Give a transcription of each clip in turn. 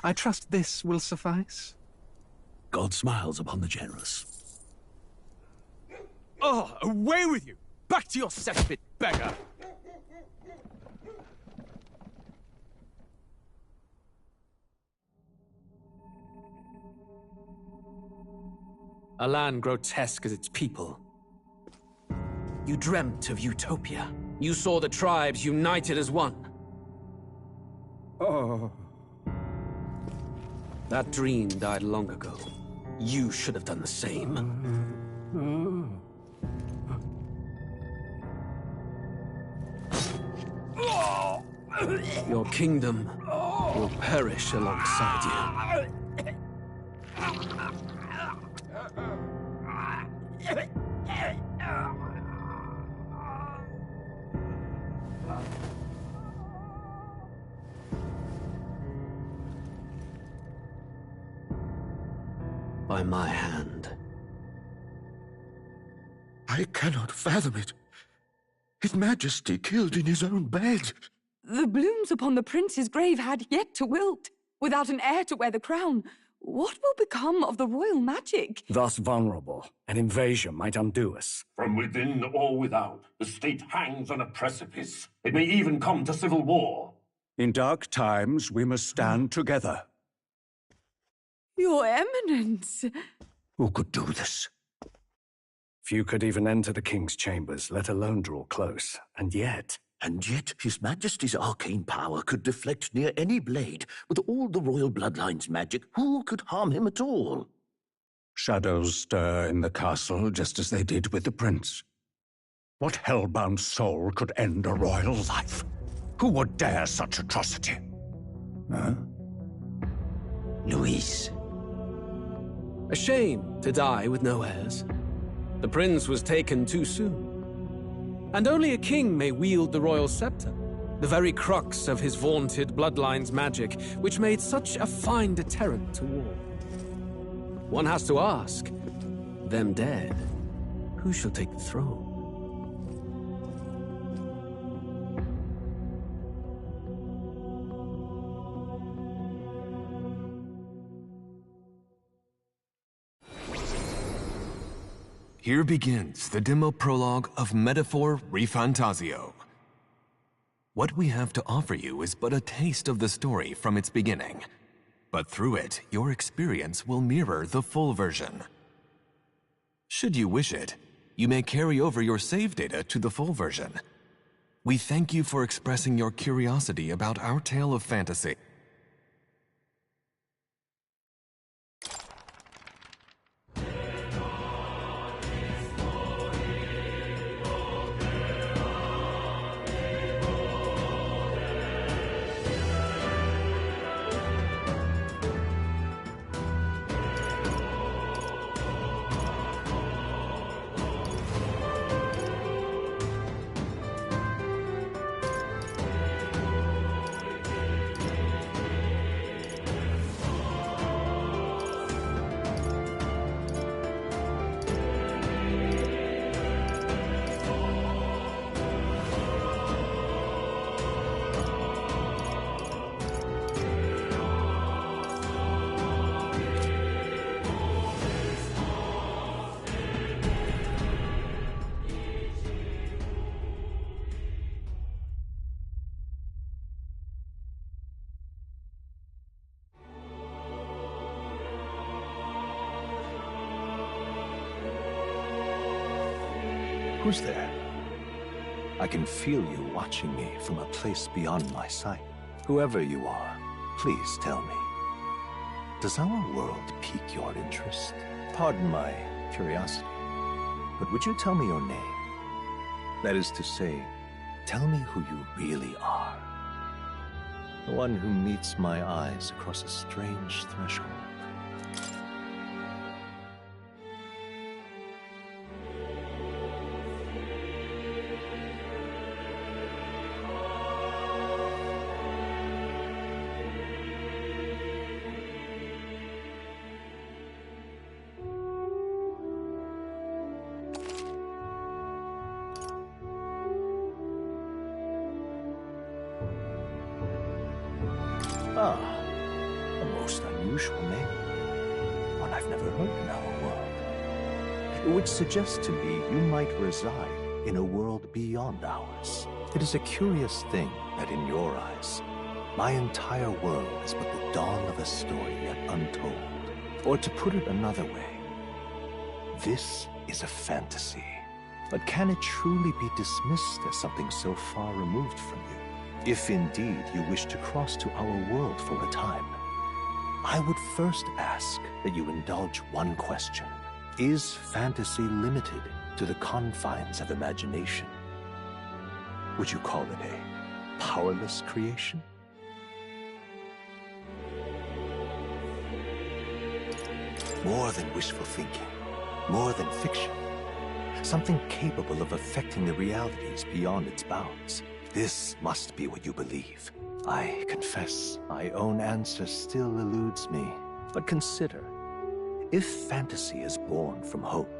I trust this will suffice. God smiles upon the generous. Oh, away with you! Back to your cesspit, beggar! A land grotesque as its people. You dreamt of utopia. You saw the tribes united as one. Oh. That dream died long ago. You should have done the same. Your kingdom will perish alongside you. By my hand. I cannot fathom it. His Majesty killed in his own bed. The blooms upon the prince's grave had yet to wilt. Without an heir to wear the crown, what will become of the royal magic? Thus vulnerable, an invasion might undo us. From within or without, the state hangs on a precipice. It may even come to civil war. In dark times, we must stand together. Your Eminence! Who could do this? Few could even enter the king's chambers, let alone draw close. And yet His Majesty's arcane power could deflect near any blade. With all the royal bloodline's magic, who could harm him at all? shadows stir in the castle just as they did with the prince. What hellbound soul could end a royal life? Who would dare such atrocity? Huh? Luis. A shame to die with no heirs. The prince was taken too soon. And only a king may wield the royal scepter, the very crux of his vaunted bloodline's magic, which made such a fine deterrent to war. One has to ask, them dead, who shall take the throne? Here begins the demo prologue of Metaphor ReFantazio. What we have to offer you is but a taste of the story from its beginning, but through it, your experience will mirror the full version. Should you wish it, you may carry over your save data to the full version. We thank you for expressing your curiosity about our tale of fantasy. Who's there? I can feel you watching me from a place beyond my sight. Whoever you are, please tell me. Does our world pique your interest? Pardon my curiosity, but would you tell me your name? That is to say, tell me who you really are. The one who meets my eyes across a strange threshold. A which suggests to me you might reside in a world beyond ours. It is a curious thing that in your eyes, my entire world is but the dawn of a story yet untold. Or to put it another way, this is a fantasy. But can it truly be dismissed as something so far removed from you? If indeed you wish to cross to our world for a time, I would first ask that you indulge one question. Is fantasy limited to the confines of imagination? Would you call it a powerless creation? More than wishful thinking, more than fiction. Something capable of affecting the realities beyond its bounds. This must be what you believe. I confess, my own answer still eludes me. But consider, if fantasy is born from hope,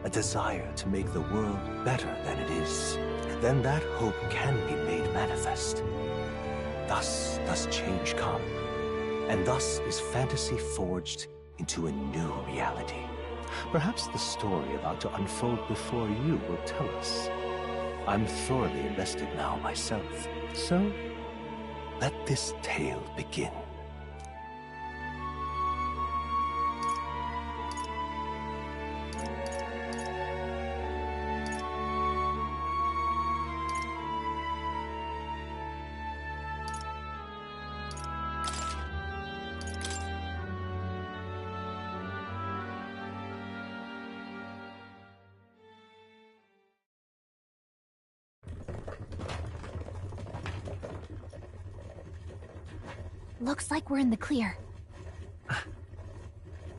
a desire to make the world better than it is, then that hope can be made manifest. Thus does change come, and thus is fantasy forged into a new reality. Perhaps the story about to unfold before you will tell us. I'm thoroughly invested now myself, so let this tale begin. Looks like we're in the clear.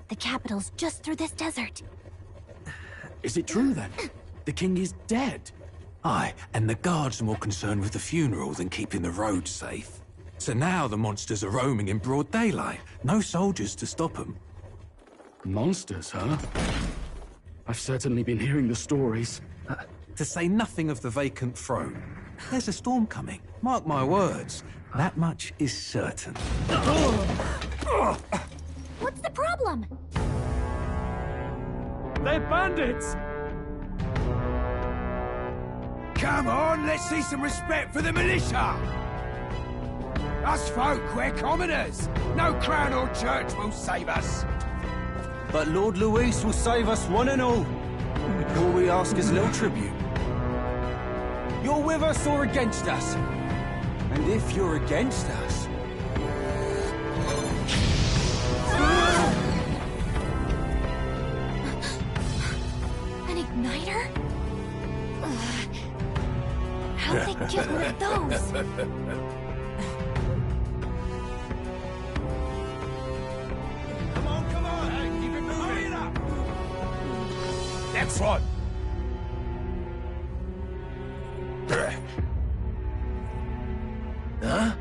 The capital's just through this desert. Is it true then? The king is dead? Aye, and the guards are more concerned with the funeral than keeping the roads safe. So now the monsters are roaming in broad daylight. No soldiers to stop them. Monsters, huh? I've certainly been hearing the stories. To say nothing of the vacant throne. There's a storm coming, mark my words. That much is certain. What's the problem? They're bandits! Come on, let's see some respect for the militia! Us folk, we're commoners. No crown or church will save us. But Lord Luis will save us one and all. All we ask is a little tribute. You're with us or against us? And if you're against us... An igniter? How'd they get one of those? Come on, hey, keep it moving up! Next one! Huh?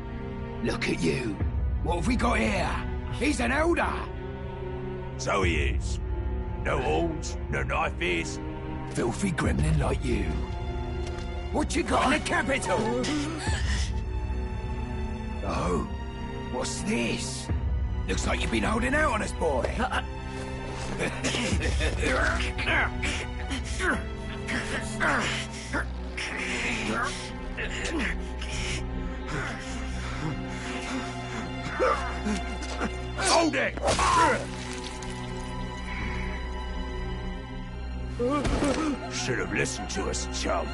Look at you. What have we got here? He's an elder. So he is. No horns, no knife ears. Filthy gremlin like you. What you got in the capital? Oh, what's this? Looks like you've been holding out on us, boy. Hold it! Should have listened to us, chum.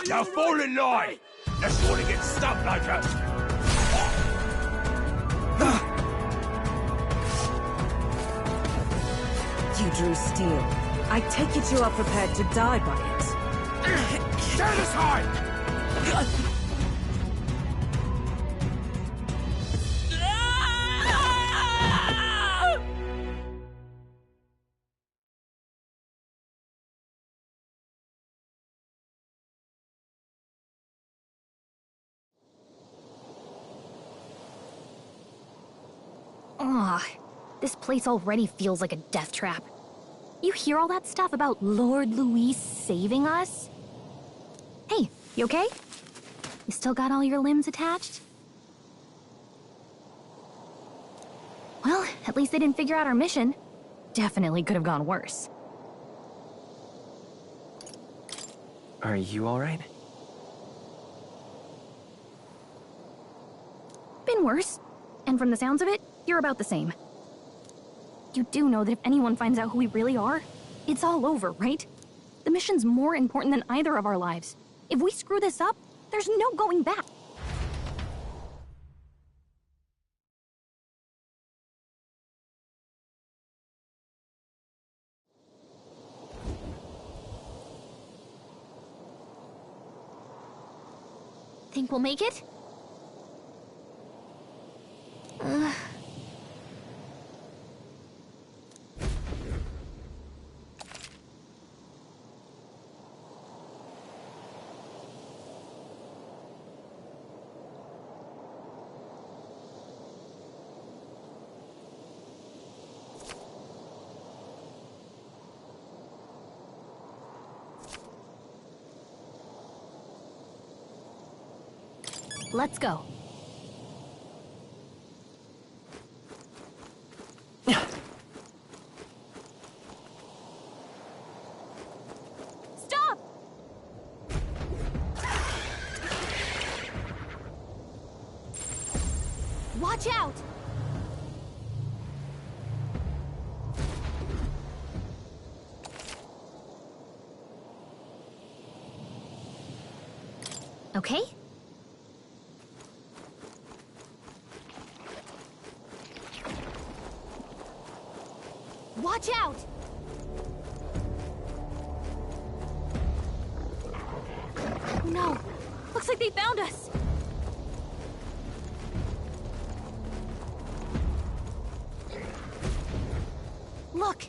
Now fall in line! Let's want to get stuck like us! You drew steel. I take it you are prepared to die by it. Stand aside! Ugh, this place already feels like a death trap. You hear all that stuff about Lord Luis saving us? Hey, you okay? You still got all your limbs attached? Well, at least they didn't figure out our mission. Definitely could have gone worse. Are you alright? Been worse. And from the sounds of it, you're about the same. You do know that if anyone finds out who we really are, it's all over, right? The mission's more important than either of our lives. If we screw this up, there's no going back. Think we'll make it? Let's go. Stop! Watch out! Okay? Watch out! Oh no! Looks like they found us! Look!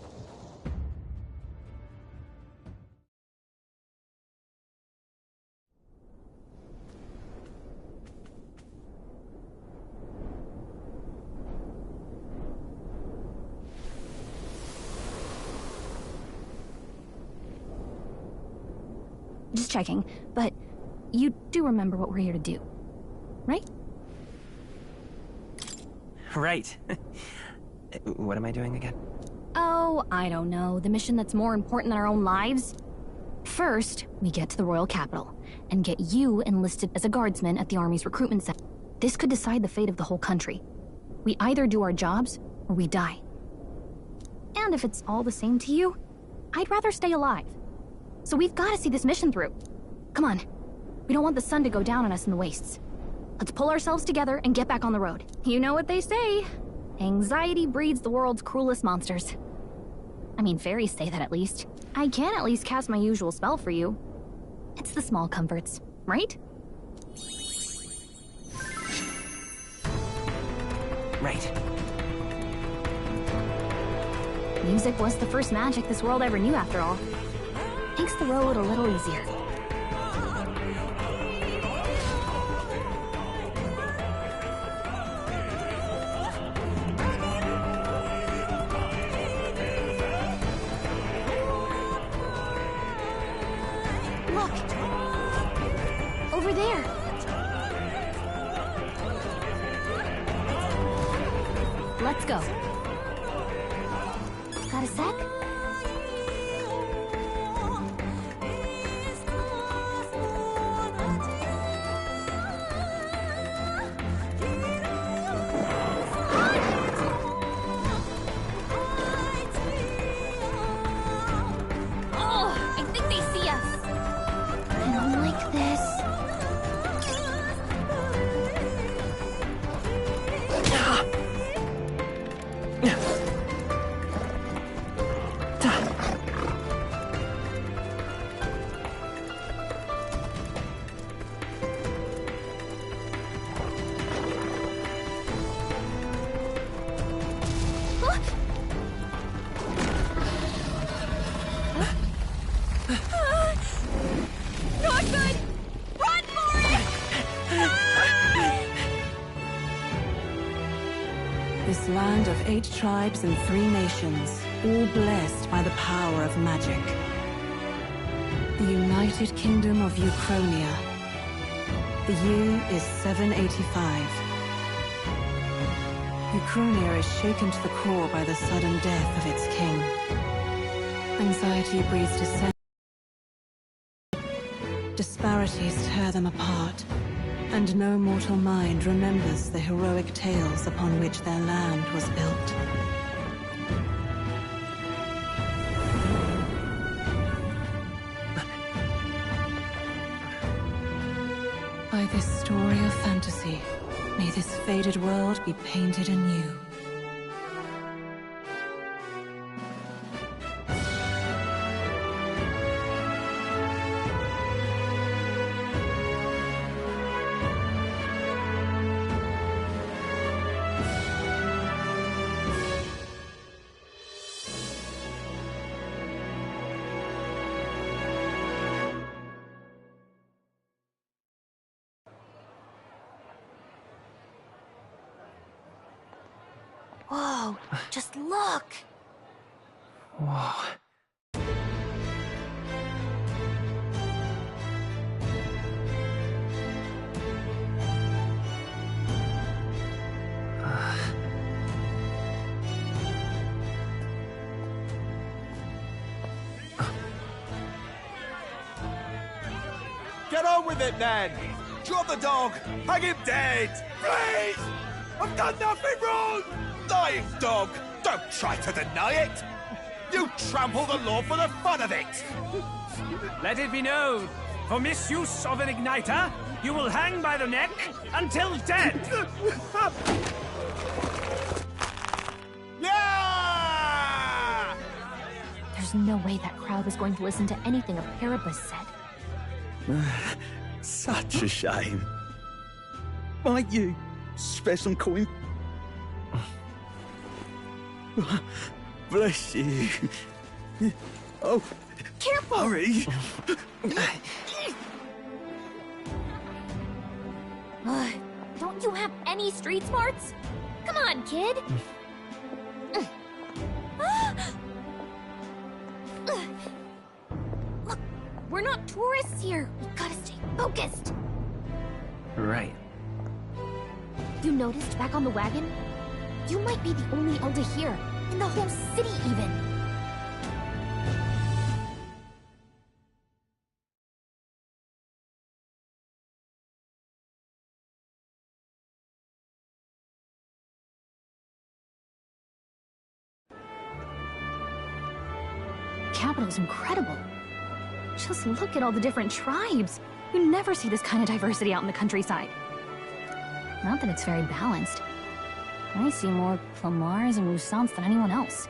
Just checking, but you do remember what we're here to do, right? Right. What am I doing again? Oh, I don't know. The mission that's more important than our own lives? First, we get to the royal capital, and get you enlisted as a guardsman at the army's recruitment center. This could decide the fate of the whole country. We either do our jobs, or we die. And if it's all the same to you, I'd rather stay alive. So we've got to see this mission through. Come on. We don't want the sun to go down on us in the wastes. Let's pull ourselves together and get back on the road. You know what they say. Anxiety breeds the world's cruelest monsters. I mean, fairies say that at least. I can at least cast my usual spell for you. It's the small comforts, right? Right. Music was the first magic this world ever knew, after all. Makes the road a little easier. Look! Over there! Let's go. Got a sec? This land of 8 tribes and 3 nations, all blessed by the power of magic. The United Kingdom of Uchronia. The year is 785. Ukraine is shaken to the core by the sudden death of its king. Anxiety breeds dissent. Disparities tear them apart, and no mortal mind remembers the heroic tales upon which their land was built. By this story of fantasy, may this faded world be painted anew. Whoa, just look! Whoa. Get on with it, then! Drop the dog! Hang him dead! Please! I've done nothing wrong! Lying dog! Don't try to deny it! You trample the law for the fun of it! Let it be known, for misuse of an igniter, you will hang by the neck until dead! Yeah! There's no way that crowd was going to listen to anything a Paribus said. Such a shame. Might you spare some coin? Bless you. Oh, careful! Hurry! Don't you have any street smarts? Come on, kid! Look, we're not tourists here. We gotta stay focused. Right. You noticed back on the wagon? You might be the only elder here, in the whole city even. Capital's incredible. Just look at all the different tribes. You never see this kind of diversity out in the countryside. Not that it's very balanced. I see more Plamars and Roussants than anyone else.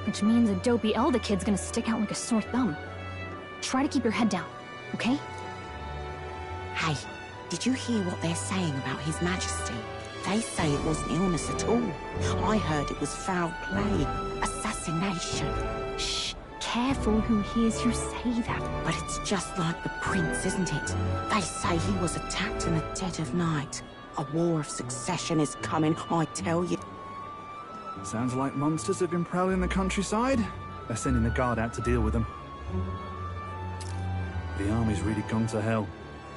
Which means a dopey Elder kid's gonna stick out like a sore thumb. Try to keep your head down, okay? Hey, did you hear what they're saying about His Majesty? They say it wasn't illness at all. I heard it was foul play, assassination. Shh, careful who hears you say that. But it's just like the prince, isn't it? They say he was attacked in the dead of night. A war of succession is coming, I tell you. Sounds like monsters have been prowling the countryside. They're sending the guard out to deal with them. The army's really gone to hell.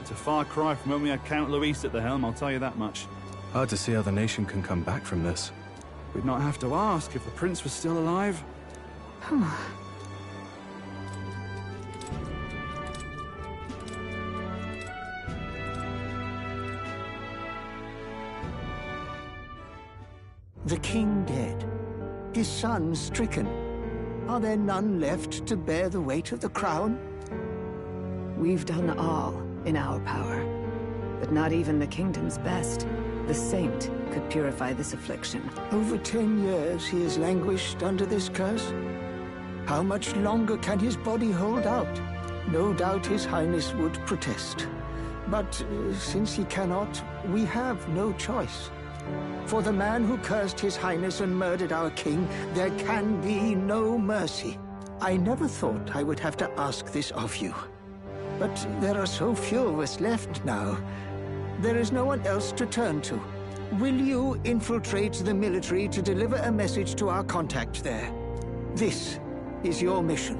It's a far cry from when we had Count Luis at the helm, I'll tell you that much. Hard to see how the nation can come back from this. We'd not have to ask if the prince was still alive. The king dead, his son stricken. Are there none left to bear the weight of the crown? We've done all in our power, but not even the kingdom's best. The saint could purify this affliction. Over 10 years he has languished under this curse. How much longer can his body hold out? No doubt his highness would protest. But since he cannot, we have no choice. For the man who cursed his highness and murdered our king, there can be no mercy. I never thought I would have to ask this of you. But there are so few of us left now. There is no one else to turn to. Will you infiltrate the military to deliver a message to our contact there? This is your mission.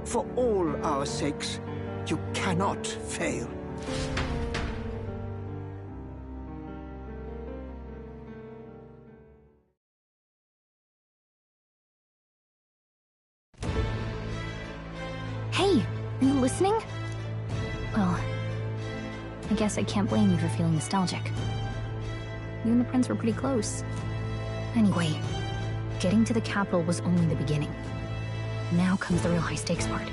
For all our sakes, you cannot fail. Hey, are you listening? Well, I guess I can't blame you for feeling nostalgic. You and the prince were pretty close. Anyway, getting to the capital was only the beginning. Now comes the real high-stakes part.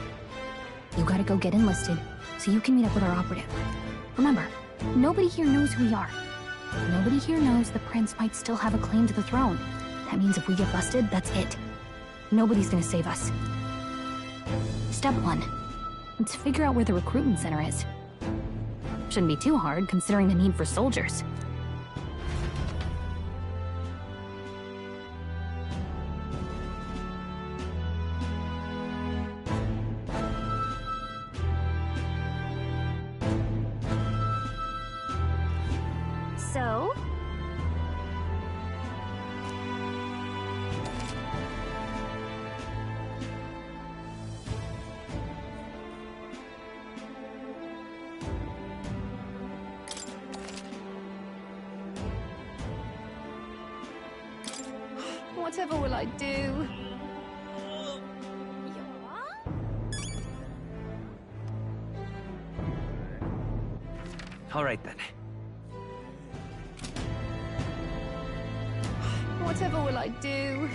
You gotta go get enlisted, so you can meet up with our operative. Remember, nobody here knows who we are. Nobody here knows the prince might still have a claim to the throne. That means if we get busted, that's it. Nobody's gonna save us. Step 1. Let's figure out where the recruitment center is. Shouldn't be too hard, considering the need for soldiers. So? Whatever will I do? All right then. Whatever will I do?